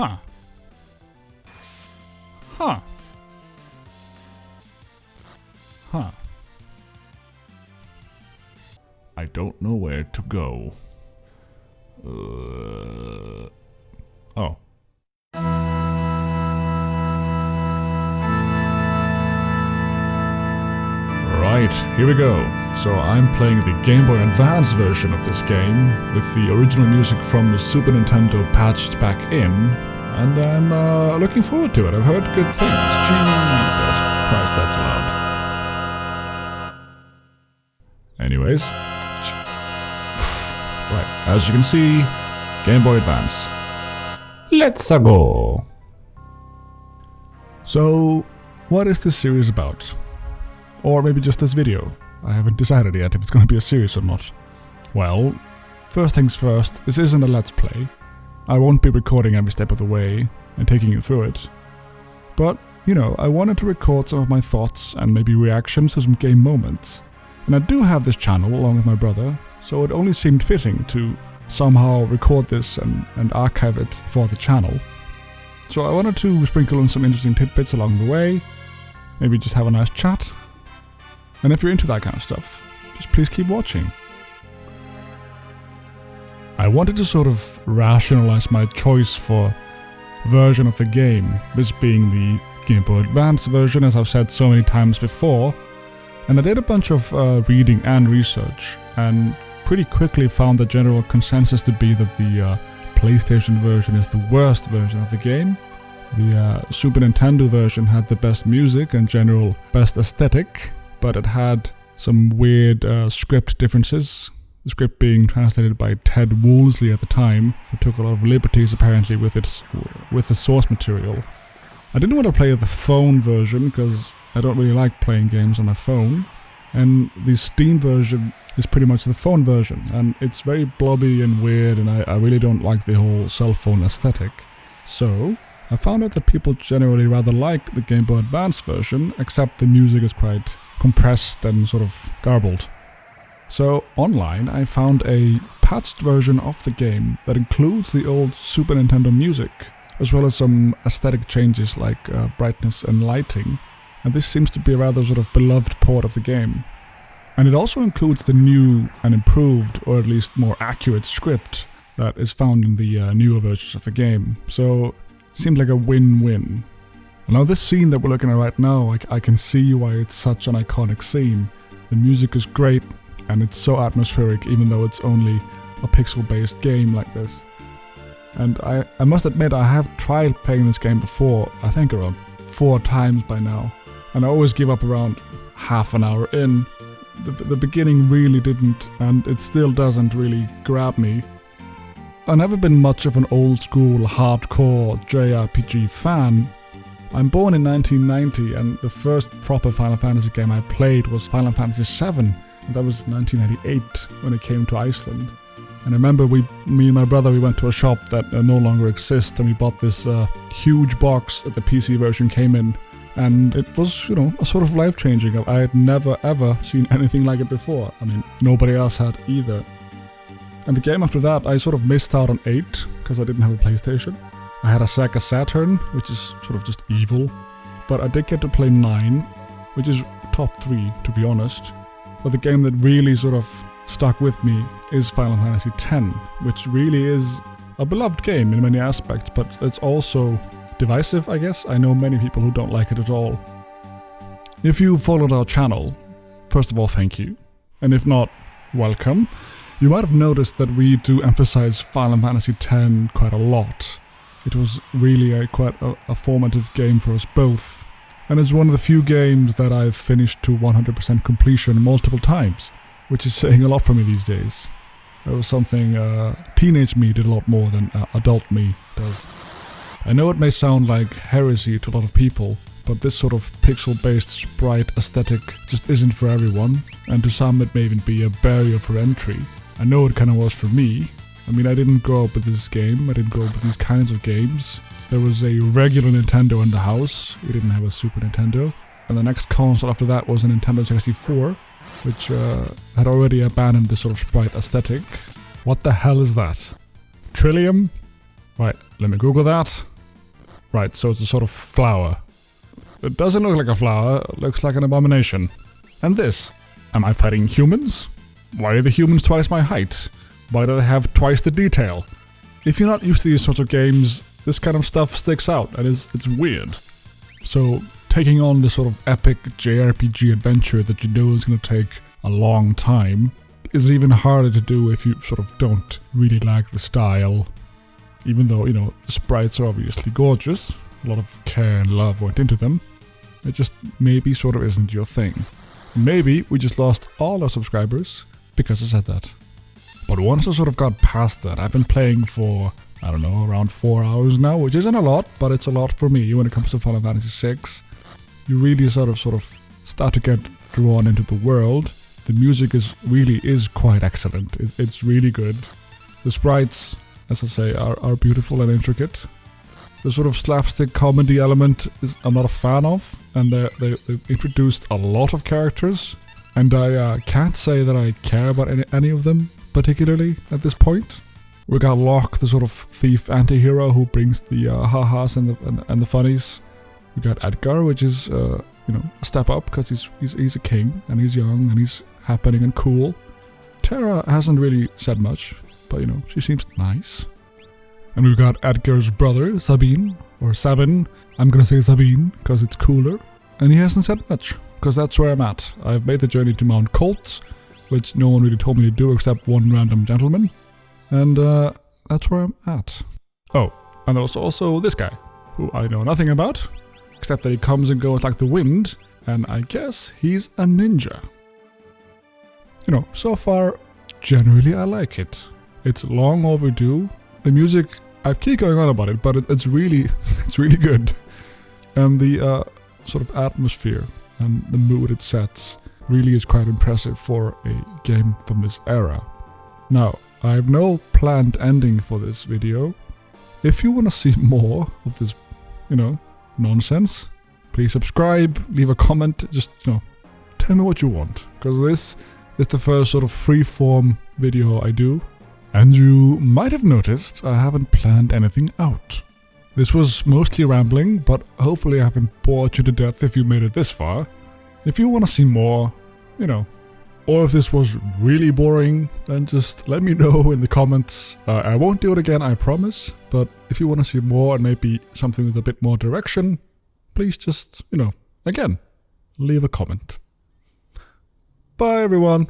Huh. Huh. Huh. I don't know where to go. Oh. Right, here we go. So I'm playing the Game Boy Advance version of this game with the original music from the Super Nintendo patched back in, and I'm looking forward to it. I've heard good things. Jesus Christ, that's loud. Anyways. Right, as you can see, Game Boy Advance. Let's go! So, what is this series about? Or maybe just this video. I haven't decided yet if it's gonna be a series or not. Well, first things first, this isn't a Let's Play. I won't be recording every step of the way and taking you through it. But, you know, I wanted to record some of my thoughts and maybe reactions to some game moments. And I do have this channel along with my brother, so it only seemed fitting to somehow record this and archive it for the channel. So I wanted to sprinkle in some interesting tidbits along the way, maybe just have a nice chat. And if you're into that kind of stuff, just please keep watching. I wanted to sort of rationalize my choice for version of the game, this being the Game Boy Advance version, as I've said so many times before. And I did a bunch of reading and research, and pretty quickly found the general consensus to be that the PlayStation version is the worst version of the game. The Super Nintendo version had the best music and general best aesthetic, but it had some weird script differences. The script being translated by Ted Woolsey at the time, who took a lot of liberties apparently with the source material. I didn't want to play the phone version because I don't really like playing games on my phone, and the Steam version is pretty much the phone version, and it's very blobby and weird, and I really don't like the whole cell phone aesthetic. So I found out that people generally rather like the Game Boy Advance version, except the music is quite compressed and sort of garbled. So online I found a patched version of the game that includes the old Super Nintendo music, as well as some aesthetic changes like brightness and lighting, and this seems to be a rather sort of beloved port of the game. And it also includes the new and improved, or at least more accurate script that is found in the newer versions of the game, so it seemed like a win-win. Now this scene that we're looking at right now, I can see why it's such an iconic scene. The music is great, and it's so atmospheric even though it's only a pixel-based game like this. And I must admit I have tried playing this game before, I think around 4 times by now, and I always give up around half an hour in. The beginning really didn't, and it still doesn't really grab me. I've never been much of an old-school, hardcore JRPG fan. I'm born in 1990, and the first proper Final Fantasy game I played was Final Fantasy VII, and that was 1998 when it came to Iceland. And I remember me and my brother, we went to a shop that no longer exists, and we bought this huge box that the PC version came in. And it was, you know, a sort of life-changing. I had never ever seen anything like it before. I mean, nobody else had either. And the game after that, I sort of missed out on 8, because I didn't have a PlayStation. I had a Sega Saturn, which is sort of just evil. But I did get to play 9, which is top 3, to be honest. But the game that really sort of stuck with me is Final Fantasy X, which really is a beloved game in many aspects, but it's also divisive, I guess. I know many people who don't like it at all. If you followed our channel, first of all, thank you. And if not, welcome. You might have noticed that we do emphasize Final Fantasy X quite a lot. It was really quite a formative game for us both. And it's one of the few games that I've finished to 100% completion multiple times, which is saying a lot for me these days. That was something teenage me did a lot more than adult me does. I know it may sound like heresy to a lot of people, but this sort of pixel-based sprite aesthetic just isn't for everyone, and to some it may even be a barrier for entry. I know it kind of was for me. I mean, I didn't grow up with this game, I didn't grow up with these kinds of games. There was a regular Nintendo in the house, we didn't have a Super Nintendo, and the next console after that was a Nintendo 64, which had already abandoned this sort of sprite aesthetic. What the hell is that? Trillium? Right, let me Google that. Right, so it's a sort of flower. It doesn't look like a flower, it looks like an abomination. And this, am I fighting humans? Why are the humans twice my height? Why do they have twice the detail? If you're not used to these sorts of games, this kind of stuff sticks out and it's weird. So taking on this sort of epic JRPG adventure that you know is going to take a long time is even harder to do if you sort of don't really like the style. Even though, you know, the sprites are obviously gorgeous, a lot of care and love went into them, it just maybe sort of isn't your thing. Maybe we just lost all our subscribers because I said that. But once I sort of got past that, I've been playing for, I don't know, around 4 hours now, which isn't a lot, but it's a lot for me when it comes to Final Fantasy VI. You really sort of start to get drawn into the world. The music really is quite excellent. It's really good. The sprites, as I say, are beautiful and intricate. The sort of slapstick comedy element I'm not a fan of, and they've introduced a lot of characters, and I can't say that I care about any of them particularly at this point. We got Locke, the sort of thief anti-hero who brings the ha-has and the funnies. We got Edgar, which is you know, a step up because he's a king and he's young and he's happening and cool. Terra hasn't really said much, but you know, she seems nice. And we've got Edgar's brother, Sabine, or Sabin. I'm gonna say Sabine because it's cooler. And he hasn't said much, because that's where I'm at. I've made the journey to Mount Colt, which no one really told me to do except one random gentleman. And that's where I'm at. Oh, and there's also this guy, who I know nothing about, except that he comes and goes like the wind, and I guess he's a ninja. You know, so far, generally I like it. It's long overdue. The music, I keep going on about it, but it's really good. And the sort of atmosphere and the mood it sets really is quite impressive for a game from this era. Now, I have no planned ending for this video. If you want to see more of this, you know, nonsense, please subscribe, leave a comment, just, you know, tell me what you want. Because this is the first sort of free-form video I do. And you might have noticed I haven't planned anything out. This was mostly rambling, but hopefully I haven't bored you to death if you made it this far. If you want to see more, you know, or if this was really boring, then just let me know in the comments. I won't do it again, I promise, but if you want to see more and maybe something with a bit more direction, please just, you know, again, leave a comment. Bye everyone!